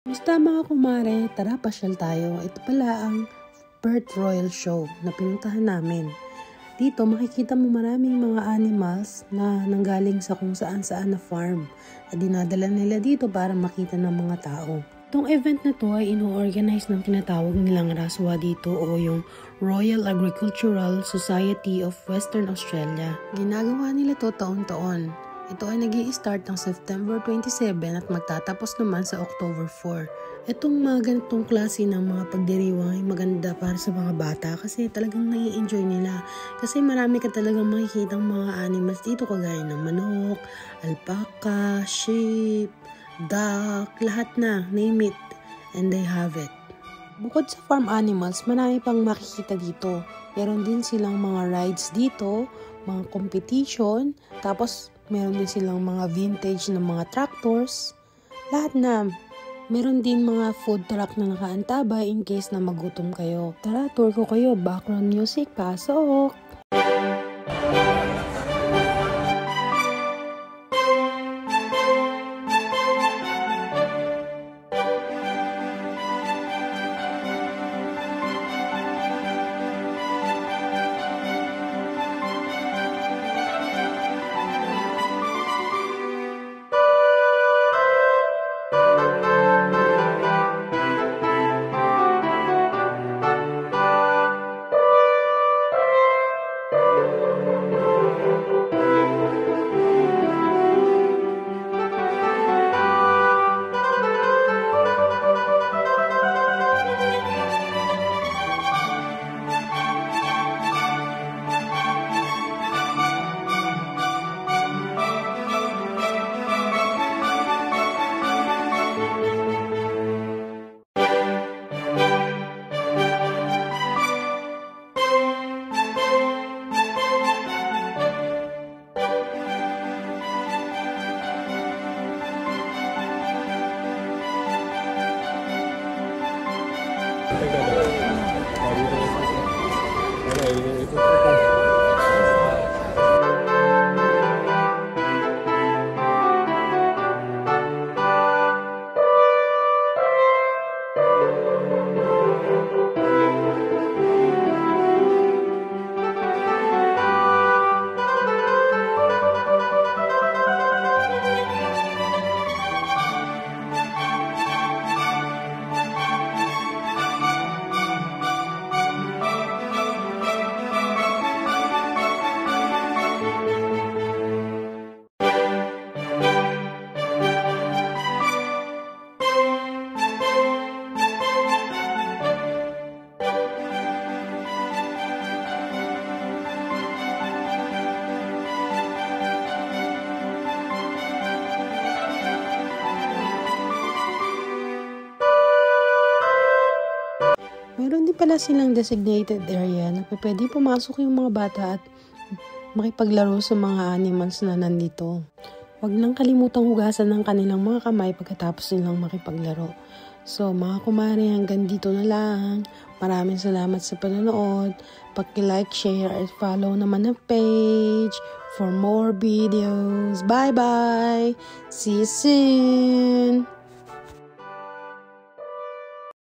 Basta mga kumare, tara pasyal tayo. Ito pala ang Perth Royal Show na pinuntahan namin. Dito makikita mo maraming mga animals na nanggaling sa kung saan na farm na dinadala nila dito para makita ng mga tao. Itong event na to ay ino-organize ng tinatawag nilang RASWA dito o yung Royal Agricultural Society of Western Australia. Ginagawa nila to taon-taon. Ito ay nag-i-start ng September 27 at magtatapos naman sa October 4. Itong mga ganitong klase ng mga pagdiriwang ay maganda para sa mga bata kasi talagang nai-enjoy nila. Kasi marami ka talagang makikitang mga animals dito kagaya ng manok, alpaca, sheep, duck, lahat na, name it, and they have it. Bukod sa farm animals, marami pang makikita dito. Meron din silang mga rides dito, mga competition, tapos meron din silang mga vintage na mga tractors. Lahat na. Meron din mga food truck na nakaantabay in case na magutom kayo. Tara, tour ko kayo. Background music, pasok! Meron din pala silang designated area na pwede pumasok yung mga bata at makipaglaro sa mga animals na nandito. Huwag lang kalimutang hugasan ng kanilang mga kamay pagkatapos nilang makipaglaro. So mga kumare, hanggang dito na lang. Maraming salamat sa panonood. Paki-like, share, at follow naman ang page for more videos. Bye-bye! See you soon!